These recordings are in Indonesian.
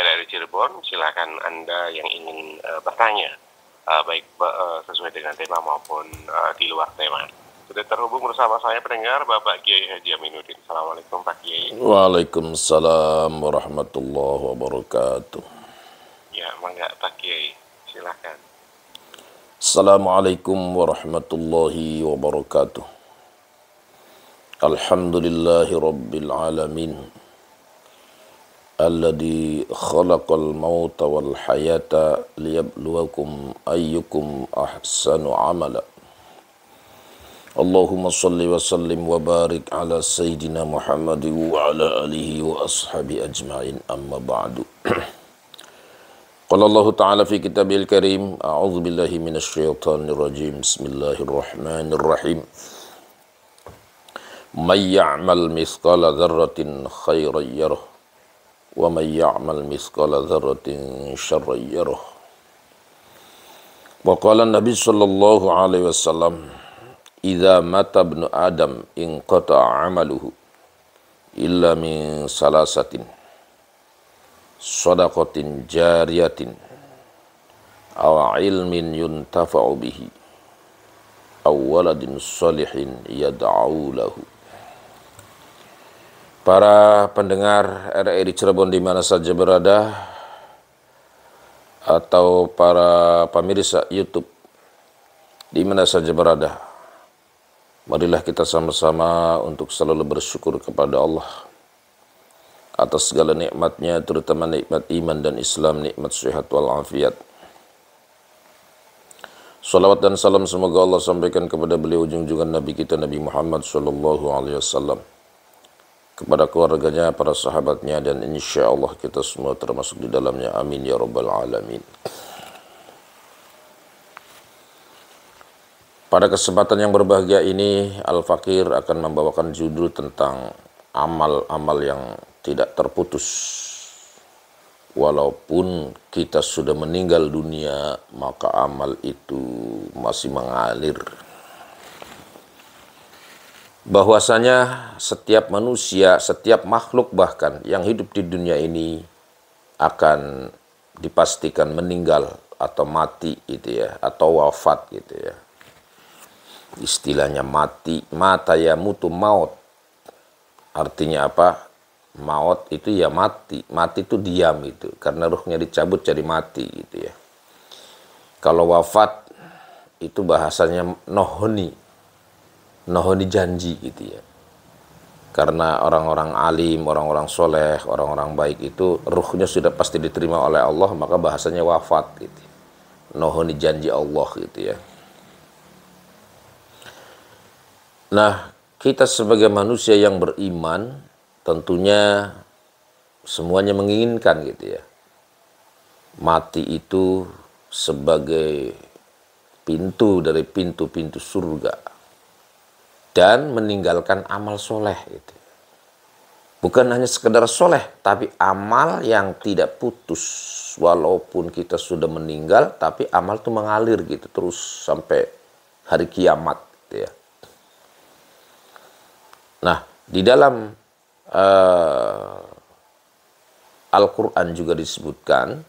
dari Cirebon, silakan Anda yang ingin bertanya, baik sesuai dengan tema maupun di luar tema. Sudah terhubung bersama saya pendengar Bapak Kiai Haji Aminuddin. Assalamualaikum Pak Kiai. Waalaikumsalam warahmatullahi wabarakatuh. Ya, mangga Pak Kiai, silakan. Assalamualaikum warahmatullahi wabarakatuh. Alhamdulillahi rabbil alamin. Alladzi khalaqal mauta wal hayata liyabluwakum ayyukum ahsanu amala. Allahumma salli wa sallim wa barik ala Sayyidina Muhammad wa ala alihi wa ashabi ajma'in, amma ba'du. Qala Allah Ta'ala fi kitabil karim, a'udzu billahi minasy syaithanir rajim. Bismillahirrahmanirrahim. May ya'mal mithqala dzarratin khairan yarah wa may ya'mal mithqala dzarratin syarran yarah. Wa qala Nabi sallallahu alaihi wasallam, idza mata ibnu adam inqata'a 'amaluhu illa min salasatin: shadaqatin jariyatin, aw ilmin yuntafa'u bihi, aw waladin salihin yad'u lahu. Para pendengar RRI Cirebon di mana saja berada, atau para pemirsa YouTube di mana saja berada, marilah kita sama-sama untuk selalu bersyukur kepada Allah atas segala nikmatnya, terutama nikmat iman dan Islam, nikmat sehat wal afiat. Salawat dan salam semoga Allah sampaikan kepada beliau junjungan Nabi kita Nabi Muhammad sallallahu alaihi wasallam, kepada keluarganya, para sahabatnya, dan insya Allah kita semua termasuk di dalamnya. Amin ya rabbal alamin. Pada kesempatan yang berbahagia ini, Al-Fakir akan membawakan judul tentang amal-amal yang tidak terputus. Walaupun kita sudah meninggal dunia, maka amal itu masih mengalir. Bahwasanya setiap manusia, setiap makhluk bahkan yang hidup di dunia ini akan dipastikan meninggal atau mati gitu ya, atau wafat gitu ya. Istilahnya mati, mata ya mutu maut. Artinya apa? Maut itu ya mati, mati itu diam gitu, karena ruhnya dicabut jadi mati gitu ya. Kalau wafat itu bahasanya nohoni janji gitu ya. Karena orang-orang alim, orang-orang soleh, orang-orang baik itu ruhnya sudah pasti diterima oleh Allah, maka bahasanya wafat gitu. Nohoni janji Allah gitu ya. Nah, kita sebagai manusia yang beriman tentunya semuanya menginginkan gitu ya. Mati itu sebagai pintu dari pintu-pintu surga, dan meninggalkan amal soleh gitu. Bukan hanya sekedar soleh, tapi amal yang tidak putus. Walaupun kita sudah meninggal, tapi amal itu mengalir gitu terus sampai hari kiamat gitu ya. Nah, di dalam Al-Quran juga disebutkan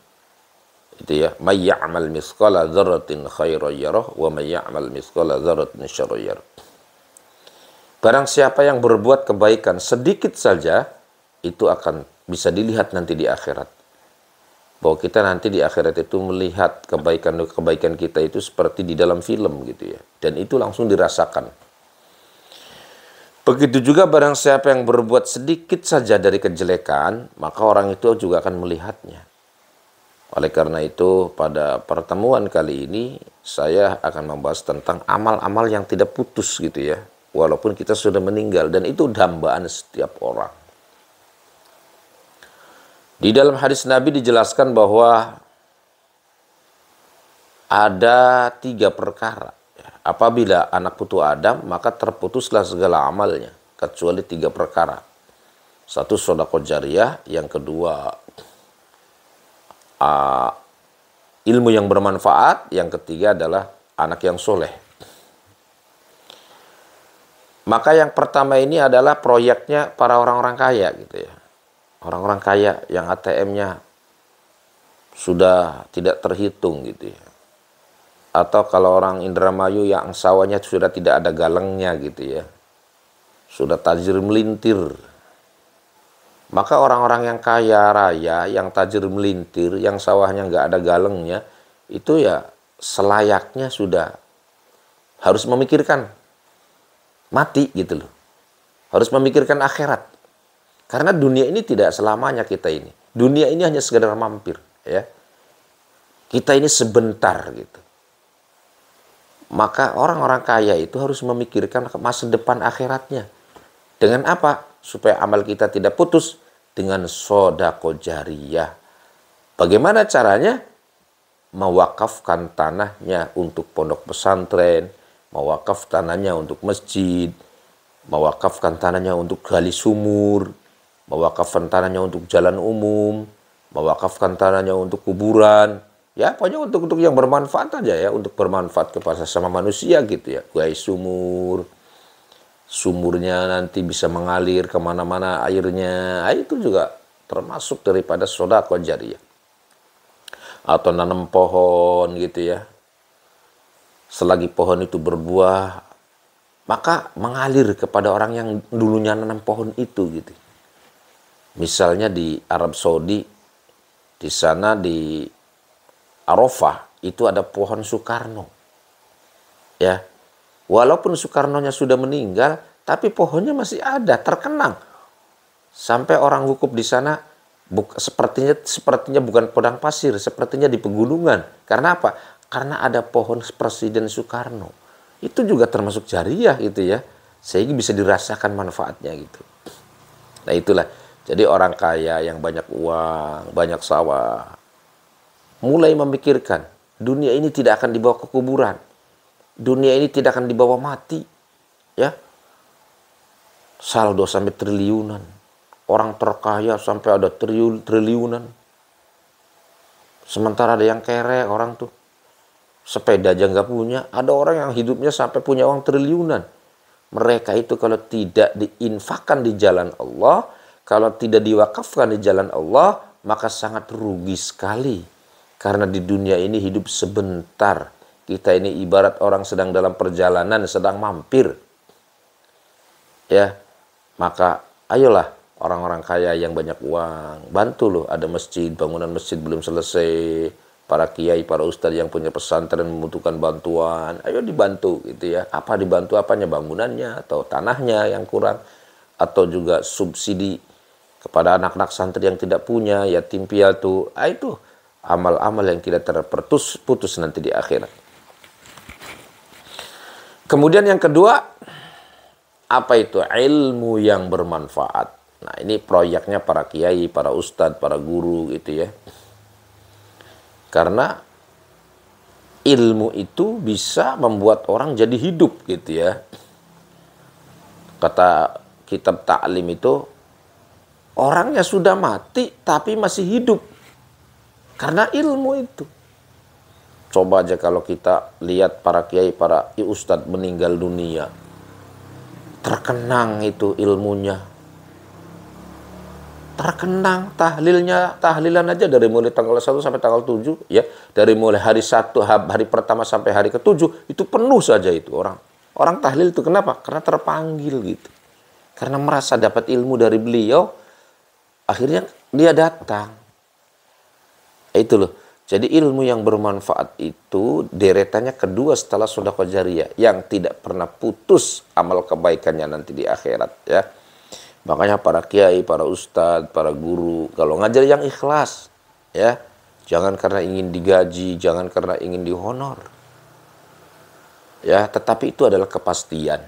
itu ya, may ya'mal mithqala dzarratin khairan yarah wa may ya'mal mithqala dzarratin syarran yarah. Barang siapa yang berbuat kebaikan sedikit saja, itu akan bisa dilihat nanti di akhirat. Bahwa kita nanti di akhirat itu melihat kebaikan kita itu seperti di dalam film gitu ya. Dan itu langsung dirasakan. Begitu juga barang siapa yang berbuat sedikit saja dari kejelekan, maka orang itu juga akan melihatnya. Oleh karena itu, pada pertemuan kali ini, saya akan membahas tentang amal-amal yang tidak putus gitu ya. Walaupun kita sudah meninggal, dan itu dambaan setiap orang. Di dalam hadis Nabi dijelaskan bahwa ada 3 perkara. Apabila anak putu Adam, maka terputuslah segala amalnya, kecuali 3 perkara. 1, sedekah jariyah. Yang kedua, ilmu yang bermanfaat. Yang ketiga adalah anak yang soleh. Maka yang pertama ini adalah proyeknya para orang-orang kaya gitu ya. Orang-orang kaya yang ATM-nya sudah tidak terhitung gitu ya. Atau kalau orang Indramayu yang sawahnya sudah tidak ada galangnya gitu ya, sudah tajir melintir. Maka orang-orang yang kaya raya, yang tajir melintir, yang sawahnya nggak ada galangnya, itu ya selayaknya sudah harus memikirkan mati gitu loh. Harus memikirkan akhirat. Karena dunia ini tidak selamanya kita ini. Dunia ini hanya sekedar mampir, ya. Kita ini sebentar gitu. Maka orang-orang kaya itu harus memikirkan masa depan akhiratnya. Dengan apa? Supaya amal kita tidak putus. Dengan sodaqah jariyah. Bagaimana caranya? Mewakafkan tanahnya untuk pondok pesantren, mewakaf tanahnya untuk masjid, mewakafkan tanahnya untuk gali sumur, mewakafkan tanahnya untuk jalan umum, mewakafkan tanahnya untuk kuburan. Ya, pokoknya untuk yang bermanfaat aja ya, untuk bermanfaat kepada sesama manusia gitu ya. Gali sumur, sumurnya nanti bisa mengalir kemana-mana airnya. Itu juga termasuk daripada sedekah jariyah. Atau nanam pohon gitu ya. Selagi pohon itu berbuah, maka mengalir kepada orang yang dulunya nanam pohon itu gitu. Misalnya di Arab Saudi, di sana di Arafah itu ada pohon Soekarno. Ya. Walaupun Soekarnonya sudah meninggal, tapi pohonnya masih ada, terkenang. Sampai orang wukuf di sana sepertinya bukan padang pasir, sepertinya di pegunungan. Karena apa? Karena ada pohon Presiden Soekarno. Itu juga termasuk jariyah gitu ya. Sehingga bisa dirasakan manfaatnya gitu. Nah itulah. Jadi orang kaya yang banyak uang, banyak sawah, mulai memikirkan dunia ini tidak akan dibawa ke kuburan. Dunia ini tidak akan dibawa mati. Ya. Saldo sampai triliunan. Orang terkaya sampai ada triliunan. Sementara ada yang kere orang tuh. Sepeda aja nggak punya. Ada orang yang hidupnya sampai punya uang triliunan. Mereka itu kalau tidak diinfakkan di jalan Allah, kalau tidak diwakafkan di jalan Allah, maka sangat rugi sekali. Karena di dunia ini hidup sebentar. Kita ini ibarat orang sedang dalam perjalanan, sedang mampir. Ya, maka ayolah orang-orang kaya yang banyak uang, bantu loh, ada masjid, bangunan masjid belum selesai, para kiai, para ustadz yang punya pesantren membutuhkan bantuan, ayo dibantu gitu ya. Apa dibantu apanya? Bangunannya atau tanahnya yang kurang, atau juga subsidi kepada anak-anak santri yang tidak punya, yatim piatu. Itu amal-amal yang tidak terputus nanti di akhirat. Kemudian yang kedua, apa itu? Ilmu yang bermanfaat. Nah ini proyeknya para kiai, para ustadz, para guru gitu ya. Karena ilmu itu bisa membuat orang jadi hidup gitu ya. Kata kitab Ta'lim itu, orangnya sudah mati tapi masih hidup. Karena ilmu itu. Coba aja kalau kita lihat para kiai, para ustadz meninggal dunia. Terkenang itu ilmunya. Terkenang tahlilan aja dari mulai tanggal 1 sampai tanggal 7 ya, dari mulai hari 1 hari pertama sampai hari ke-7 itu penuh saja itu orang tahlil itu. Kenapa? Karena terpanggil gitu, karena merasa dapat ilmu dari beliau, akhirnya dia datang. Itu loh. Jadi ilmu yang bermanfaat itu deretannya kedua setelah sedekah jariyah yang tidak pernah putus amal kebaikannya nanti di akhirat ya. Makanya para kiai, para ustadz, para guru, kalau ngajar yang ikhlas, ya, jangan karena ingin digaji, jangan karena ingin dihonor, ya, tetapi itu adalah kepastian.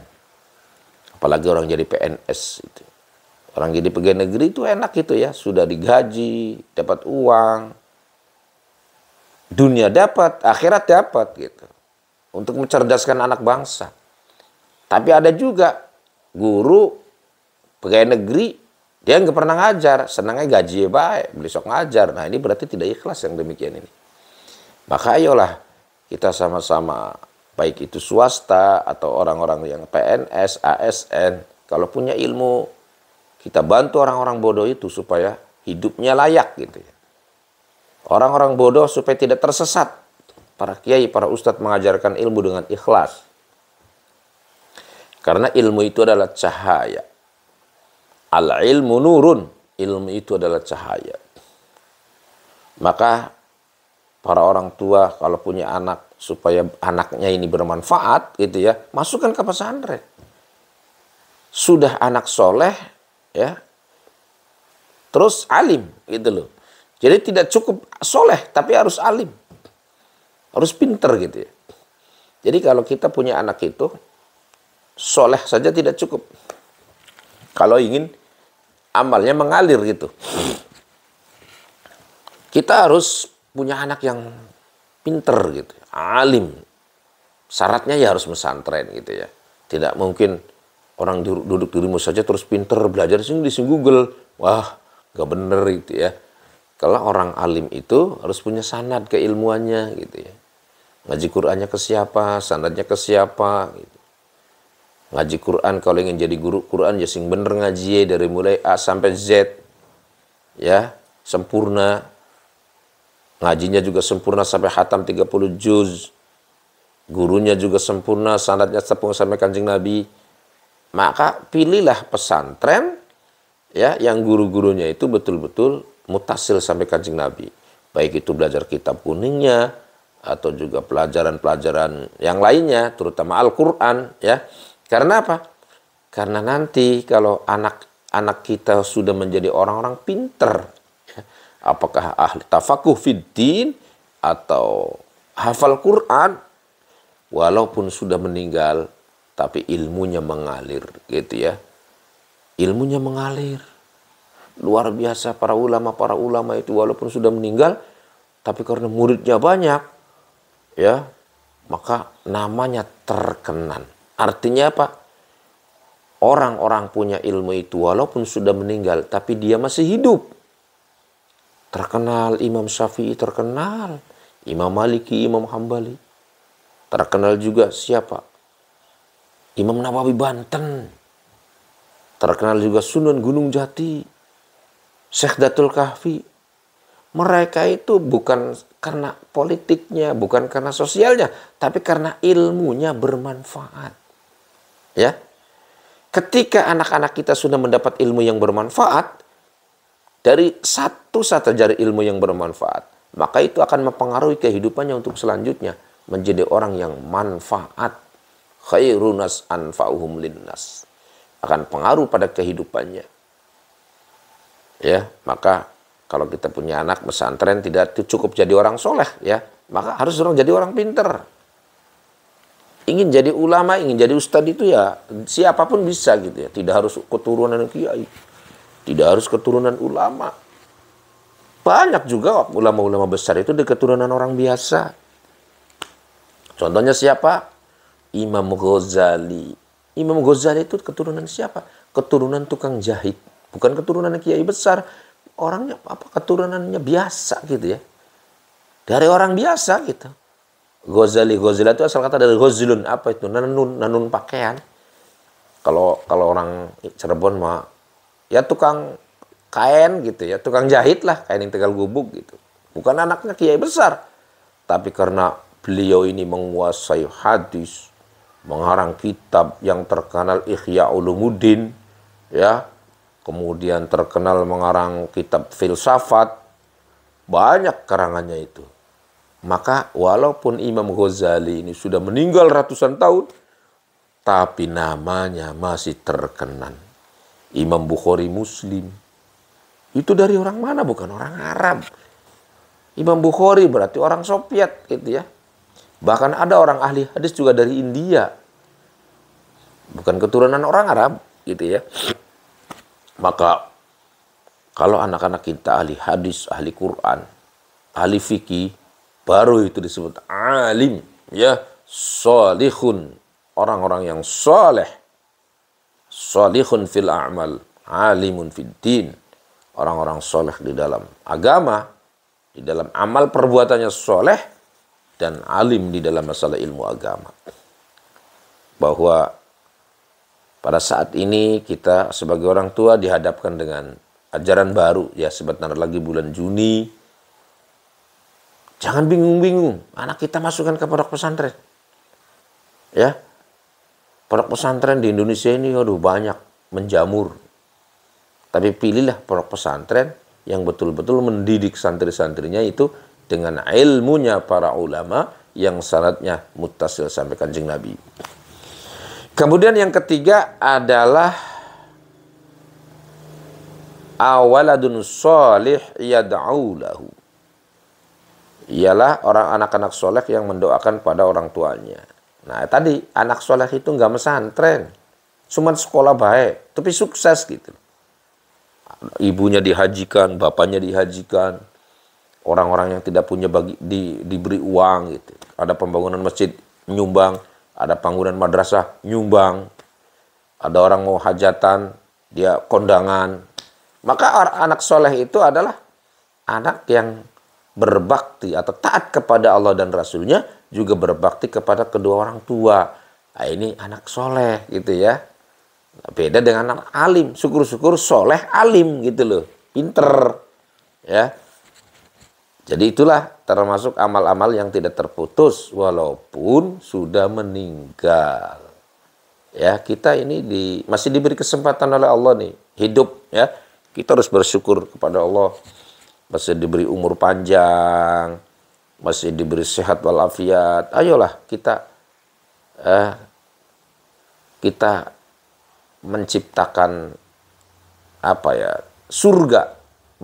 Apalagi orang jadi PNS, itu. Orang jadi pegawai negeri itu enak itu ya, sudah digaji, dapat uang, dunia dapat, akhirat dapat gitu, untuk mencerdaskan anak bangsa. Tapi ada juga guru pegawai negeri, dia nggak pernah ngajar, senangnya gaji baik, besok ngajar. Nah ini berarti tidak ikhlas yang demikian ini. Maka ayolah kita sama-sama, baik itu swasta atau orang-orang yang PNS, ASN, kalau punya ilmu, kita bantu orang-orang bodoh itu supaya hidupnya layak gitu ya. Orang-orang bodoh supaya tidak tersesat. Para kiai, para ustadz mengajarkan ilmu dengan ikhlas. Karena ilmu itu adalah cahaya. Al-ilmu nurun. Ilmu itu adalah cahaya. Maka para orang tua kalau punya anak supaya anaknya ini bermanfaat gitu ya, masukkan ke pesantren. Sudah anak soleh ya, terus alim gitu loh. Jadi tidak cukup soleh tapi harus alim, harus pinter gitu ya. Jadi kalau kita punya anak itu soleh saja tidak cukup. Kalau ingin amalnya mengalir gitu, kita harus punya anak yang pinter gitu, alim. Syaratnya ya harus pesantren gitu ya. Tidak mungkin orang duduk di rumah saja terus pinter belajar di sini Google. Wah, gak bener gitu ya. Kalau orang alim itu harus punya sanad keilmuannya gitu ya. Ngaji Qur'annya ke siapa, sanadnya ke siapa gitu. Ngaji Quran kalau ingin jadi guru Quran ya sing bener ngaji dari mulai A sampai Z. Ya, sempurna. Ngajinya juga sempurna sampai khatam 30 juz. Gurunya juga sempurna, sanadnya sempurna sampai Kanjeng Nabi. Maka pilihlah pesantren ya yang guru-gurunya itu betul-betul mutasil sampai Kanjeng Nabi. Baik itu belajar kitab kuningnya atau juga pelajaran-pelajaran yang lainnya, terutama Al-Qur'an ya. Karena apa? Karena nanti kalau anak-anak kita sudah menjadi orang-orang pinter, ya, apakah ahli tafakuh fiddin atau hafal Quran, walaupun sudah meninggal, tapi ilmunya mengalir, gitu ya. Ilmunya mengalir. Luar biasa para ulama itu walaupun sudah meninggal, tapi karena muridnya banyak, ya, maka namanya terkenan. Artinya apa? Orang-orang punya ilmu itu walaupun sudah meninggal, tapi dia masih hidup. Terkenal Imam Syafi'i, terkenal Imam Maliki, Imam Hambali. Terkenal juga siapa? Imam Nawawi Banten. Terkenal juga Sunan Gunung Jati, Syekh Datul Kahfi. Mereka itu bukan karena politiknya, bukan karena sosialnya, tapi karena ilmunya bermanfaat. Ya, ketika anak-anak kita sudah mendapat ilmu yang bermanfaat, dari satu saja ilmu yang bermanfaat, maka itu akan mempengaruhi kehidupannya untuk selanjutnya menjadi orang yang manfaat. Khairunas anfa'uhum linnas. Akan pengaruh pada kehidupannya. Ya, maka kalau kita punya anak pesantren tidak cukup jadi orang soleh ya, maka harus jadi orang pinter. Ingin jadi ulama, ingin jadi ustadz itu ya siapapun bisa gitu ya. Tidak harus keturunan kiai, tidak harus keturunan ulama. Banyak juga ulama-ulama besar itu dari keturunan orang biasa. Contohnya siapa? Imam Ghazali. Imam Ghazali itu keturunan siapa? Keturunan tukang jahit, bukan keturunan kiai besar. Orangnya apa? Keturunannya biasa gitu ya. Dari orang biasa gitu. Ghazali itu asal kata dari ghazlun, apa itu? Nanun pakaian. Kalau orang Cirebon mah ya tukang kain gitu ya, tukang jahit lah, kain yang Tegal Gubuk gitu. Bukan anaknya kiai besar. Tapi karena beliau ini menguasai hadis, mengarang kitab yang terkenal Ihya Ulumuddin ya. Kemudian terkenal mengarang kitab filsafat. Banyak karangannya itu. Maka walaupun Imam Ghazali ini sudah meninggal ratusan tahun, tapi namanya masih terkenal. Imam Bukhari Muslim. Itu dari orang mana? Bukan orang Arab. Imam Bukhari berarti orang Soviet gitu ya. Bahkan ada orang ahli hadis juga dari India. Bukan keturunan orang Arab gitu ya. Maka kalau anak-anak kita ahli hadis, ahli Quran, ahli fikih, baru itu disebut alim, ya, salihun, orang-orang yang saleh, salihun fil a'mal, alimun fid din, orang-orang saleh di dalam agama, di dalam amal perbuatannya saleh, dan alim di dalam masalah ilmu agama. Bahwa pada saat ini kita sebagai orang tua dihadapkan dengan ajaran baru, ya sebentar lagi bulan Juni, Jangan bingung-bingung, anak kita masukkan ke pondok pesantren. Ya, pondok pesantren di Indonesia ini aduh banyak menjamur. Tapi pilihlah pondok pesantren yang betul-betul mendidik santri-santrinya itu dengan ilmunya para ulama yang syaratnya muttasil sampai Kanjeng Nabi. Kemudian yang ketiga adalah awaladun sholih yad'u lahu. Ialah orang anak-anak soleh yang mendoakan pada orang tuanya. Nah tadi anak soleh itu nggak mesantren, cuma sekolah baik, tapi sukses gitu. Ibunya dihajikan, bapaknya dihajikan, orang-orang yang tidak punya diberi uang gitu. Ada pembangunan masjid nyumbang, ada bangunan madrasah nyumbang, ada orang mau hajatan dia kondangan. Maka anak soleh itu adalah anak yang berbakti atau taat kepada Allah dan Rasulnya, juga berbakti kepada kedua orang tua. Nah, ini anak soleh gitu ya. Beda dengan anak alim. Syukur-syukur soleh alim gitu loh. Pinter. Ya. Jadi itulah termasuk amal-amal yang tidak terputus walaupun sudah meninggal. Ya, kita ini masih diberi kesempatan oleh Allah nih. Hidup ya. Kita harus bersyukur kepada Allah. Masih diberi umur panjang, masih diberi sehat walafiat. Ayolah kita menciptakan surga,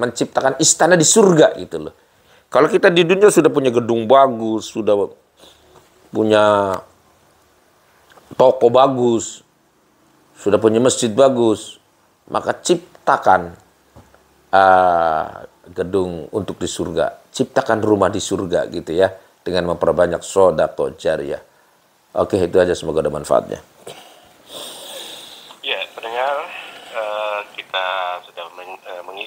menciptakan istana di surga gitu loh. Kalau kita di dunia sudah punya gedung bagus, sudah punya toko bagus, sudah punya masjid bagus, maka ciptakan gedung untuk di surga, ciptakan rumah di surga gitu ya, dengan memperbanyak shadaqah jariyah. Oke, itu aja, semoga ada manfaatnya. Ya, pendengar, kita sudah mengisi